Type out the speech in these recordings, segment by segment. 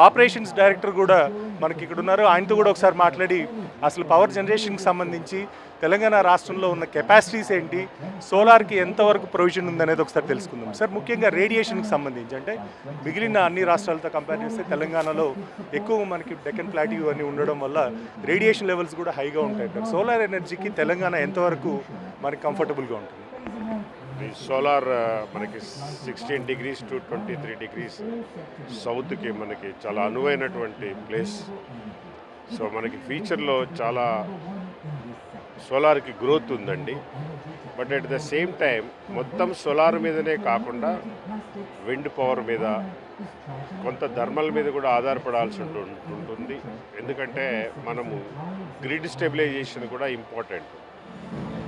Operations director కూడా మనకి ఇక్కడ ఉన్నారు. ఆయనతో కూడా ఒకసారి మాట్లాడి అసలు పవర్ జనరేషన్కి సంబంధించి తెలంగాణ రాష్ట్రంలో ఉన్న కెపాసిటీస్ ఏంటి, సోలార్కి ఎంతవరకు ప్రొవిజన్ ఉందనేది ఒకసారి తెలుసుకుందాం. సార్, ముఖ్యంగా రేడియేషన్కి సంబంధించి అంటే మిగిలిన అన్ని రాష్ట్రాలతో కంపేర్ చేస్తే తెలంగాణలో ఎక్కువ మనకి డెక్కన్ ప్లాటివ్ అన్నీ ఉండడం వల్ల రేడియేషన్ లెవెల్స్ కూడా హైగా ఉంటాయి. సోలార్ ఎనర్జీకి తెలంగాణ ఎంతవరకు మనకి కంఫర్టబుల్గా ఉంటుంది? ఈ సోలార్ మనకి 16 degrees to 23 degrees సౌత్కి మనకి చాలా అనువైనటువంటి ప్లేస్. సో మనకి ఫ్యూచర్లో చాలా సోలార్కి గ్రోత్ ఉందండి. But at the same time మొత్తం సోలార్ మీదనే కాకుండా విండ్ పవర్ మీద, కొంత థర్మల్ మీద కూడా ఆధారపడాల్సి ఉంటుంది. ఎందుకంటే మనము గ్రిడ్ స్టెబిలైజేషన్ కూడా ఇంపార్టెంట్.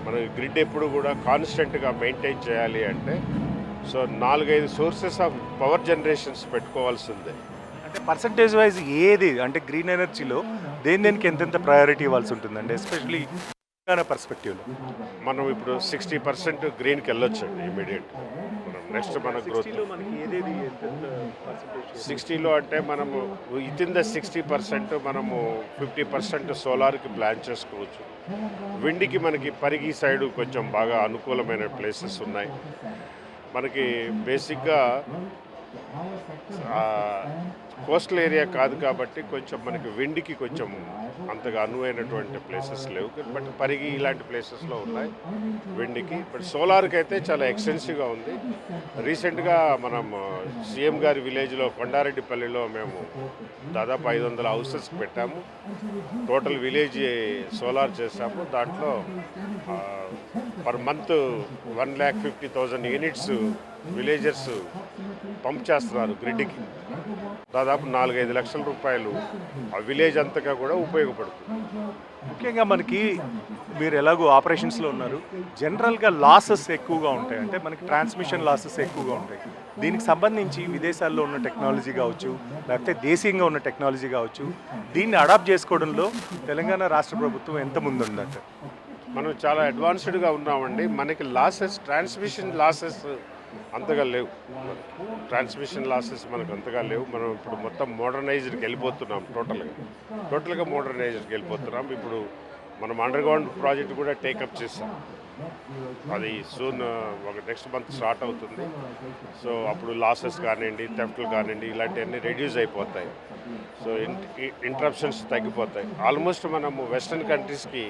మన గ్రిడ్ ఎప్పుడు కూడా కాన్స్టెంట్గా మెయింటైన్ చేయాలి అంటే so 4-5 sources of power generations పెట్టుకోవాల్సిందే. అంటే పర్సంటేజ్ వైజ్ ఏది అంటే గ్రీన్ ఎనర్జీలో దేనికి ఎంతెంత ప్రయారిటీ ఇవ్వాల్సి ఉంటుందండి, ఎస్పెషలీ తెలంగాణ పర్స్పెక్టివ్లో? మనం ఇప్పుడు 60% గ్రీన్కి వెళ్ళొచ్చండి ఇమీడియట్. మనం నెక్స్ట్ మన గ్రోత్ 60లో అంటే మనము వితిన్ ద 60% మనము 50% సోలార్కి ప్లాన్ చేసుకోవచ్చు. విండ్కి మనకి పరిగి సైడు కొంచెం బాగా అనుకూలమైన ప్లేసెస్ ఉన్నాయి. మనకి బేసిక్గా కోస్టల్ ఏరియా కాదు కాబట్టి కొంచెం మనకి విండ్కి కొంచెం అంతగా అనువైనటువంటి ప్లేసెస్ లేవు. బట్ పరిగి ఇలాంటి ప్లేసెస్లో ఉన్నాయి విండ్కి. బట్ సోలార్కి అయితే చాలా ఎక్స్టెన్సివ్గా ఉంది. రీసెంట్గా మనం సీఎం గారి విలేజ్లో కొండారెడ్డిపల్లిలో మేము దాదాపు 500 హౌసెస్ పెట్టాము. టోటల్ విలేజ్ సోలార్ చేసాము. దాంట్లో per month 1,50,000 units villagers pump చేస్తున్నారు గ్రిడ్కి. దాదాపు 4-5 లక్షల రూపాయలు ఆ విలేజ్ అంతగా కూడా ఉపయోగపడుతుంది. ముఖ్యంగా మనకి మీరు ఎలాగో ఆపరేషన్స్లో ఉన్నారు, జనరల్గా లాసెస్ ఎక్కువగా ఉంటాయి, అంటే మనకి ట్రాన్స్మిషన్ లాసెస్ ఎక్కువగా ఉంటాయి. దీనికి సంబంధించి విదేశాల్లో ఉన్న టెక్నాలజీ కావచ్చు, లేకపోతే దేశీయంగా ఉన్న టెక్నాలజీ కావచ్చు, దీన్ని అడాప్ట్ చేసుకోవడంలో తెలంగాణ రాష్ట్ర ప్రభుత్వం ఎంత ముందుందంట? మనం చాలా అడ్వాన్స్డ్గా ఉన్నామండి. మనకి లాసెస్, ట్రాన్స్మిషన్ లాసెస్ అంతగా లేవు. ట్రాన్స్మిషన్ లాసెస్ మనకు అంతగా లేవు. మనం ఇప్పుడు మొత్తం మోడర్నైజ్డ్కి వెళ్ళిపోతున్నాం. టోటల్గా మోడర్నైజ్డ్కి వెళ్ళిపోతున్నాం. ఇప్పుడు మనం అండర్ గ్రౌండ్ ప్రాజెక్ట్ కూడా టేకప్ చేస్తాం. అది సూన్ ఒక నెక్స్ట్ మంత్ స్టార్ట్ అవుతుంది. సో అప్పుడు లాసెస్ కానివ్వండి, థెఫ్ట్లు కానివ్వండి, ఇలాంటివన్నీ రెడ్యూస్ అయిపోతాయి. సో ఇంటరప్షన్స్ తగ్గిపోతాయి. ఆల్మోస్ట్ మనము వెస్ట్రన్ కంట్రీస్కి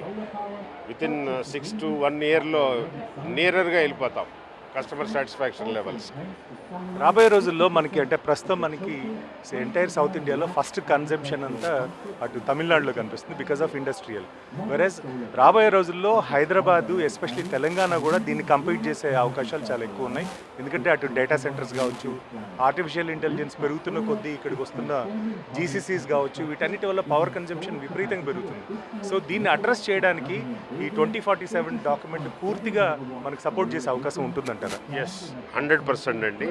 వితిన్ 6 to 1 yearలో నియరర్గా వెళ్ళిపోతాం కస్టమర్ సాటిస్ఫాక్షన్ లెవెల్స్. రాబోయే రోజుల్లో మనకి అంటే ప్రస్తుతం మనకి ఎంటైర్ సౌత్ ఇండియాలో ఫస్ట్ కన్జంప్షన్ అంతా అటు తమిళనాడులో కనిపిస్తుంది బికాస్ ఆఫ్ ఇండస్ట్రియల్. వెరస్ రాబోయే రోజుల్లో హైదరాబాదు, ఎస్పెషలీ తెలంగాణ కూడా దీన్ని కంపీట్ చేసే అవకాశాలు చాలా ఎక్కువ ఉన్నాయి. ఎందుకంటే అటు డేటా సెంటర్స్ కావచ్చు, ఆర్టిఫిషియల్ ఇంటెలిజెన్స్ పెరుగుతున్న కొద్దీ ఇక్కడికి వస్తున్న జీసీసీస్ కావచ్చు, వీటన్నిటి వల్ల పవర్ కన్జంప్షన్ విపరీతంగా పెరుగుతుంది. సో దీన్ని అడ్రస్ చేయడానికి ఈ 2047 డాక్యుమెంట్ పూర్తిగా మనకు సపోర్ట్ చేసే అవకాశం ఉంటుందంటారా? ఎస్, 100% అండి.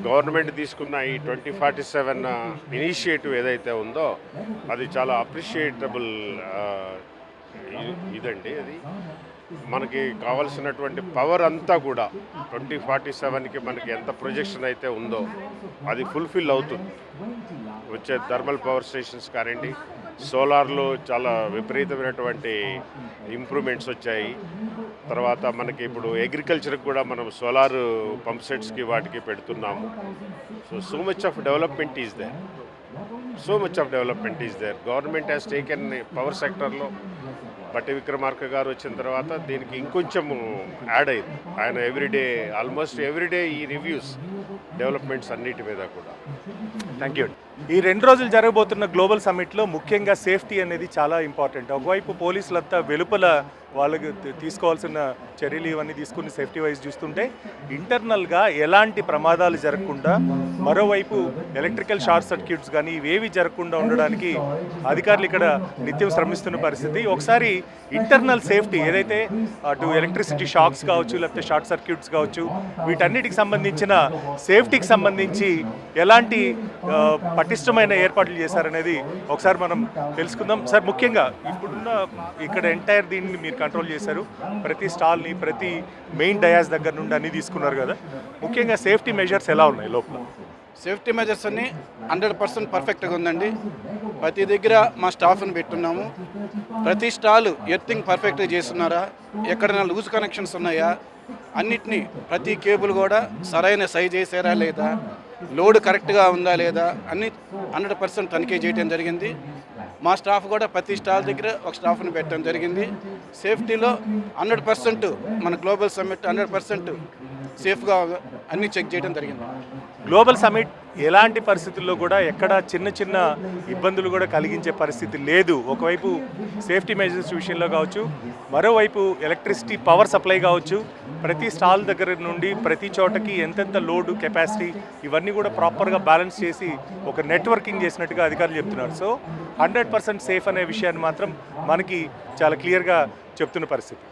గవర్నమెంట్ తీసుకున్న ఈ 2047 ఇనిషియేటివ్ ఏదైతే ఉందో అది చాలా అప్రిషియేటబుల్ ఇదండి. అది మనకి కావాల్సినటువంటి పవర్ అంతా కూడా 2047కి మనకి ఎంత ప్రొజెక్షన్ అయితే ఉందో అది ఫుల్ఫిల్ అవుతుంది. వచ్చే థర్మల్ పవర్ స్టేషన్స్ కానివ్వండి, సోలార్లో చాలా విపరీతమైనటువంటి ఇంప్రూవ్మెంట్స్ వచ్చాయి. తర్వాత మనకి ఇప్పుడు అగ్రికల్చర్కి కూడా మనం సోలార్ పంప్ సెట్స్కి వాటికి పెడుతున్నాము. So much of development is there. Government has taken power సెక్టర్లో. బట్టి విక్రమార్క గారు వచ్చిన తర్వాత దీనికి ఇంకొంచెం యాడ్ అయింది. ఆయన ఆల్మోస్ట్ ఎవ్రీడే ఈ రివ్యూస్ డెవలప్మెంట్స్ అన్నిటి మీద కూడా. Thank you. ఈ 2 రోజులు జరగబోతున్న గ్లోబల్ సమ్మిట్లో ముఖ్యంగా సేఫ్టీ అనేది చాలా ఇంపార్టెంట్. ఒకవైపు పోలీసులంతా వెలుపల వాళ్ళకి తీసుకోవాల్సిన చర్యలు ఇవన్నీ తీసుకుని సేఫ్టీ వైజ్ చూస్తుంటే, ఇంటర్నల్గా ఎలాంటి ప్రమాదాలు జరగకుండా, మరోవైపు ఎలక్ట్రికల్ షార్ట్ సర్క్యూట్స్ కానీ ఇవేవి జరగకుండా ఉండడానికి అధికారులు ఇక్కడ నిత్యం శ్రమిస్తున్న పరిస్థితి. ఒకసారి ఇంటర్నల్ సేఫ్టీ ఏదైతే అటు ఎలక్ట్రిసిటీ షాక్స్ కావచ్చు, లేకపోతే షార్ట్ సర్క్యూట్స్ కావచ్చు, వీటన్నిటికి సంబంధించిన సేఫ్టీకి సంబంధించి ఎలాంటి పటిష్టమైన ఏర్పాట్లు చేశారనేది ఒకసారి మనం తెలుసుకుందాం. సార్, ముఖ్యంగా ఇప్పుడున్న ఇక్కడ ఎంటైర్ దీన్ని మీరు కంట్రోల్ చేశారు, ప్రతి స్టాల్ని, ప్రతి మెయిన్ డయాస్ దగ్గర నుండి అన్నీ తీసుకున్నారు కదా, ముఖ్యంగా సేఫ్టీ మెజర్స్ ఎలా ఉన్నాయి లోపల? సేఫ్టీ మెజర్స్ అన్ని 100% పర్ఫెక్ట్గా ఉందండి. ప్రతి దగ్గర మా స్టాఫ్ని పెట్టున్నాము. ప్రతి స్టాల్ ఎర్తింగ్ పర్ఫెక్ట్గా చేస్తున్నారా, ఎక్కడైనా లూజ్ కనెక్షన్స్ ఉన్నాయా, అన్నిటినీ ప్రతి కేబుల్ కూడా సరైన సైజ్ వేసారా లేదా, లోడ్ కరెక్ట్గా ఉందా లేదా అన్ని 100% తనిఖీ చేయడం జరిగింది. మా స్టాఫ్ కూడా ప్రతి స్టాల్ దగ్గర ఒక స్టాఫ్ని పెట్టడం జరిగింది. సేఫ్టీలో 100% మన గ్లోబల్ సమ్మిట్ 100% సేఫ్గా అన్నీ చెక్ చేయడం జరిగింది. గ్లోబల్ సమిట్ ఎలాంటి పరిస్థితుల్లో కూడా ఎక్కడ చిన్న చిన్న ఇబ్బందులు కూడా కలిగించే పరిస్థితి లేదు. ఒకవైపు సేఫ్టీ మెజర్స్ విషయంలో కావచ్చు, మరోవైపు ఎలక్ట్రిసిటీ పవర్ సప్లై కావచ్చు, ప్రతి స్టాల్ దగ్గర నుండి ప్రతి చోటకి ఎంతెంత లోడు కెపాసిటీ ఇవన్నీ కూడా ప్రాపర్గా బ్యాలెన్స్ చేసి ఒక నెట్వర్కింగ్ చేసినట్టుగా అధికారులు చెప్తున్నారు. సో 100% సేఫ్ అనే విషయాన్ని మాత్రం మనకి చాలా క్లియర్గా చెప్తున్న పరిస్థితి.